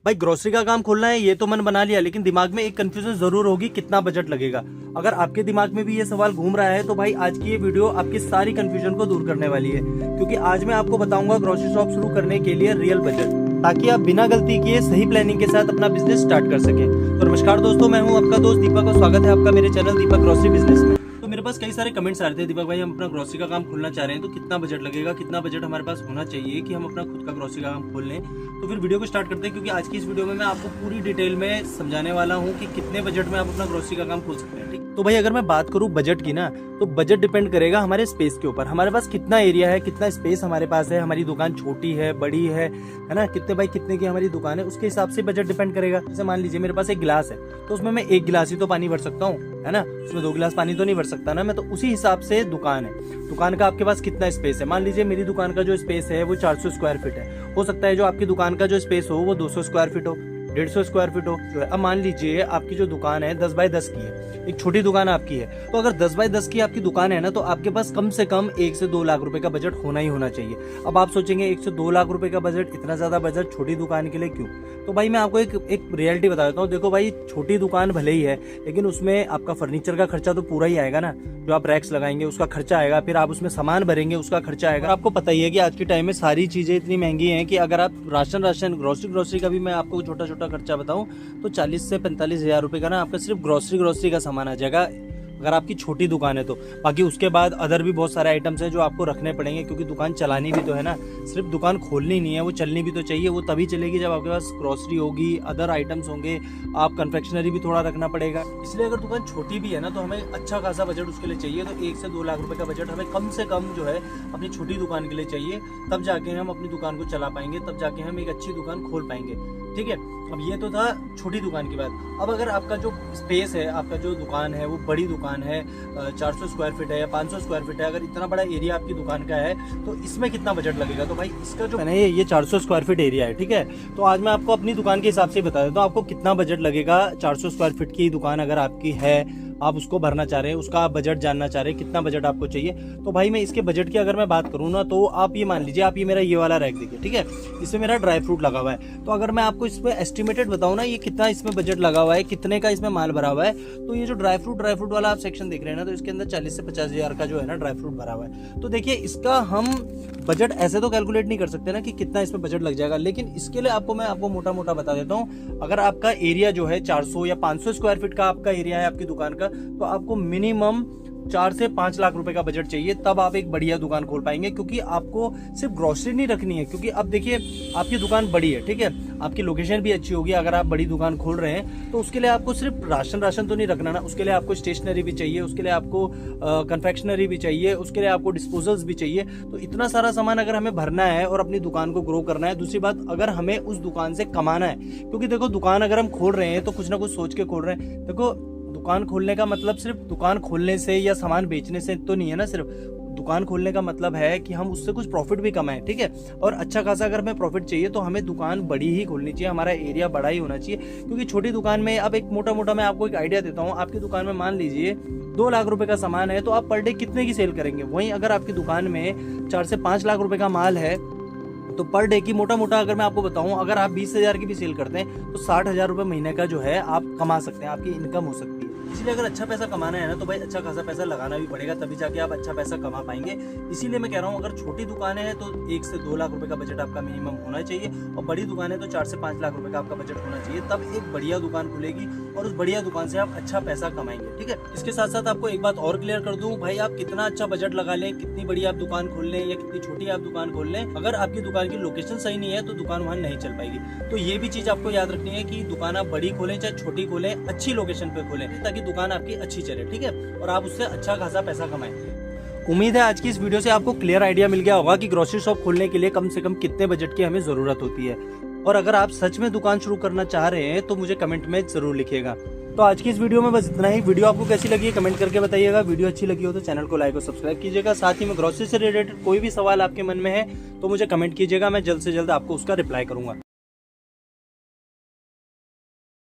भाई ग्रोसरी का काम खोलना है ये तो मन बना लिया, लेकिन दिमाग में एक कंफ्यूजन जरूर होगी, कितना बजट लगेगा। अगर आपके दिमाग में भी ये सवाल घूम रहा है तो भाई आज की ये वीडियो आपकी सारी कंफ्यूजन को दूर करने वाली है, क्योंकि आज मैं आपको बताऊंगा ग्रोसरी शॉप शुरू करने के लिए रियल बजट, ताकि आप बिना गलती किए सही प्लानिंग के साथ अपना बिजनेस स्टार्ट कर सकें। तो नमस्कार दोस्तों, मैं हूं आपका दोस्त दीपक और स्वागत है आपका मेरे चैनल दीपक ग्रोसरी बिजनेस में। तो मेरे पास कई सारे कमेंट्स आ रहे थे, दीपक भाई हम अपना ग्रोसरी का काम खोलना चाह रहे हैं तो कितना बजट लगेगा, कितना बजट हमारे पास होना चाहिए कि हम अपना खुद का ग्रोसरी का काम खोल लें। तो फिर वीडियो को स्टार्ट करते हैं, क्योंकि आज की इस वीडियो में मैं आपको पूरी डिटेल में समझाने वाला हूँ कि कितने बजट में आप अपना ग्रोसरी का काम खोल सकते हैं। ठीक, तो भाई अगर मैं बात करूँ बजट की ना, तो बजट डिपेंड करेगा हमारे स्पेस के ऊपर, हमारे पास कितना एरिया है, कितना स्पेस हमारे पास है, हमारी दुकान छोटी है बड़ी है ना, कितने बाई कितने की हमारी दुकान है, उसके हिसाब से बजट डिपेंड करेगा। जैसे मान लीजिए मेरे पास एक गिलास है तो उसमें मैं एक गिलास ही तो पानी भर सकता हूँ, है ना, उसमें 2 गिलास पानी तो नहीं भर सकता ना मैं, तो उसी हिसाब से दुकान है। दुकान का आपके पास कितना स्पेस है, मान लीजिए मेरी दुकान का जो स्पेस है वो 400 स्क्वायर फीट है, हो सकता है जो आपकी दुकान का जो स्पेस हो वो 200 स्क्वायर फीट हो, 150 स्क्वायर फीट हो। अब मान लीजिए आपकी जो दुकान है 10 बाय 10 की है, एक छोटी दुकान आपकी है, तो अगर 10 बाय 10 की आपकी दुकान है ना, तो आपके पास कम से कम 1 से 2 लाख रुपए का बजट होना ही होना चाहिए। अब आप सोचेंगे 1 से 2 लाख रुपए का बजट, इतना ज्यादा बजट छोटी दुकान के लिए क्यों? तो भाई मैं आपको एक रियलिटी बता देता हूँ। देखो भाई, छोटी दुकान भले ही है, लेकिन उसमें आपका फर्नीचर का खर्चा तो पूरा ही आएगा ना, जो आप रैक्स लगाएंगे उसका खर्चा आएगा, फिर आप उसमें सामान भरेंगे उसका खर्चा आएगा। आपको पता ही है कि आज के टाइम में सारी चीजें इतनी महंगी हैं कि अगर आप राशन ग्रोसरी का भी मैं आपको छोटा छोटा खर्चा बताऊं तो 40 से 45 हजार रुपए का ना आपका सिर्फ ग्रोसरी का सामान आ जाएगा, अगर आपकी छोटी दुकान है तो। बाकी उसके बाद अदर भी बहुत सारे आइटम्स हैं जो आपको रखने पड़ेंगे, क्योंकि दुकान चलानी भी तो है ना, सिर्फ दुकान खोलनी नहीं है, वो चलनी भी तो चाहिए। वो तभी चलेगी जब आपके पास ग्रोसरी होगी, अदर आइटम्स होंगे, आप कन्फेक्शनरी भी थोड़ा रखना पड़ेगा। इसलिए अगर दुकान छोटी भी है ना तो हमें अच्छा खासा बजट उसके लिए चाहिए। तो 1 से 2 लाख रुपए का बजट हमें कम से कम जो है अपनी छोटी दुकान के लिए चाहिए, तब जाके हम अपनी दुकान को चला पाएंगे, तब जाके हम एक अच्छी दुकान खोल पाएंगे। ठीक है, अब ये तो था छोटी दुकान की बात। अब अगर आपका जो स्पेस है, आपका जो दुकान है वो बड़ी दुकान है, 400 स्क्वायर फीट है या 500 स्क्वायर फीट है, अगर इतना बड़ा एरिया आपकी दुकान का है तो इसमें कितना बजट लगेगा? तो भाई इसका जो है ये 400 स्क्वायर फीट एरिया है। ठीक है, तो आज मैं आपको अपनी दुकान के हिसाब से बता देता हूँ आपको कितना बजट लगेगा। 400 स्क्वायर फीट की दुकान अगर आपकी है, आप उसको भरना चाह रहे हैं, उसका बजट जानना चाह रहे हैं कितना बजट आपको चाहिए, तो भाई मैं इसके बजट की अगर मैं बात करूँ ना, तो आप ये मान लीजिए, आप ये मेरा ये वाला रैक देखिए, ठीक है, इसमें मेरा ड्राई फ्रूट लगा हुआ है। तो अगर मैं आपको इसमें एस्टिमेटेड बताऊँ ना, ये कितना इसमें बजट लगा हुआ है, कितने का इसमें माल भरा हुआ है, तो ये जो ड्राई फ्रूट वाला आप सेक्शन देख रहे हैं ना, तो इसके अंदर 40 से 50 हजार का जो है ना ड्राई फ्रूट भरा हुआ है। तो देखिए, इसका हम बजट ऐसे तो कैलकुलेट नहीं कर सकते ना कि कितना इसमें बजट लग जाएगा, लेकिन इसके लिए मैं आपको मोटा मोटा बता देता हूँ। अगर आपका एरिया जो है 400 या 500 स्क्वायर फीट का आपका एरिया है आपकी दुकान का, तो आपको मिनिमम 4 से 5 लाख रुपए का बजट चाहिए, तब आप एक बढ़िया दुकान खोल पाएंगे। क्योंकि आपको सिर्फ ग्रोसरी नहीं रखनी है, क्योंकि अब देखिए आपकी दुकान बड़ी है, ठीक है, आपकी लोकेशन भी अच्छी होगी। अगर आप बड़ी दुकान खोल रहे हैं तो उसके लिए आपको सिर्फ राशन तो नहीं रखना ना, उसके लिए आपको स्टेशनरी भी चाहिए, उसके लिए आपको कन्फेक्शनरी भी चाहिए, उसके लिए आपको डिस्पोजल्स भी चाहिए। तो इतना सारा सामान अगर हमें भरना है और अपनी दुकान को ग्रो करना है, दूसरी बात अगर हमें उस दुकान से कमाना है, क्योंकि देखो दुकान अगर हम खोल रहे हैं तो कुछ ना कुछ सोच के खोल रहे हैं। देखो, दुकान खोलने का मतलब सिर्फ दुकान खोलने से या सामान बेचने से तो नहीं है ना, सिर्फ दुकान खोलने का मतलब है कि हम उससे कुछ प्रॉफिट भी कमाएं। ठीक है, और अच्छा खासा अगर हमें प्रॉफिट चाहिए तो हमें दुकान बड़ी ही खोलनी चाहिए, हमारा एरिया बड़ा ही होना चाहिए। क्योंकि छोटी दुकान में, अब एक मोटा मैं आपको एक आइडिया देता हूँ, आपकी दुकान में मान लीजिए 2 लाख रुपए का सामान है, तो आप पर डे कितने की सेल करेंगे? वहीं अगर आपकी दुकान में 4 से 5 लाख रुपए का माल है, तो पर डे की मोटा अगर मैं आपको बताऊं, अगर आप 20 हजार की भी सेल करते हैं तो 60 हजार रुपए महीने का जो है आप कमा सकते हैं, आपकी इनकम हो सकती है। इसलिए अगर अच्छा पैसा कमाना है ना, तो भाई अच्छा खासा पैसा लगाना भी पड़ेगा, तभी जाके आप अच्छा पैसा कमा पाएंगे। इसीलिए मैं कह रहा हूँ, अगर छोटी दुकान है तो 1 से 2 लाख रुपए का बजट आपका मिनिमम होना चाहिए, और बड़ी दुकान है तो 4 से 5 लाख रुपए का आपका बजट होना चाहिए, तब एक बढ़िया दुकान खुलेगी और उस बढ़िया दुकान से आप अच्छा पैसा कमाएंगे। ठीक है, इसके साथ साथ आपको एक बात और क्लियर कर दूं, भाई आप कितना अच्छा बजट लगा लें, कितनी बड़ी आप दुकान खोल लें या कितनी छोटी आप दुकान खोल लें, अगर आपकी दुकान की लोकेशन सही नहीं है तो दुकान वहां नहीं चल पाएगी। तो ये भी चीज आपको याद रखनी है कि दुकान आप बड़ी खोलें चाहे छोटी खोलें, अच्छी लोकेशन पे खोलें, ताकि दुकान आपकी अच्छी चले। ठीक है, और आप उससे अच्छा खासा पैसा कमाएं। उम्मीद है आज की इस वीडियो से आपको क्लियर आइडिया मिल गया होगा कि ग्रोसरी शॉप खोलने के लिए कम से कम कितने बजट की हमें जरूरत होती है। और अगर आप सच में दुकान शुरू करना चाह रहे हैं तो मुझे कमेंट में जरूर लिखिएगा। तो आज की इस वीडियो में बस इतना ही। वीडियो आपको कैसी लगी है कमेंट करके बताइएगा। वीडियो अच्छी लगी हो तो चैनल को लाइक और सब्सक्राइब कीजिएगा। साथ ही में ग्रोसरी से रिलेटेड कोई भी सवाल आपके मन में है तो मुझे कमेंट कीजिएगा, मैं जल्द से जल्द आपको उसका रिप्लाई करूंगा।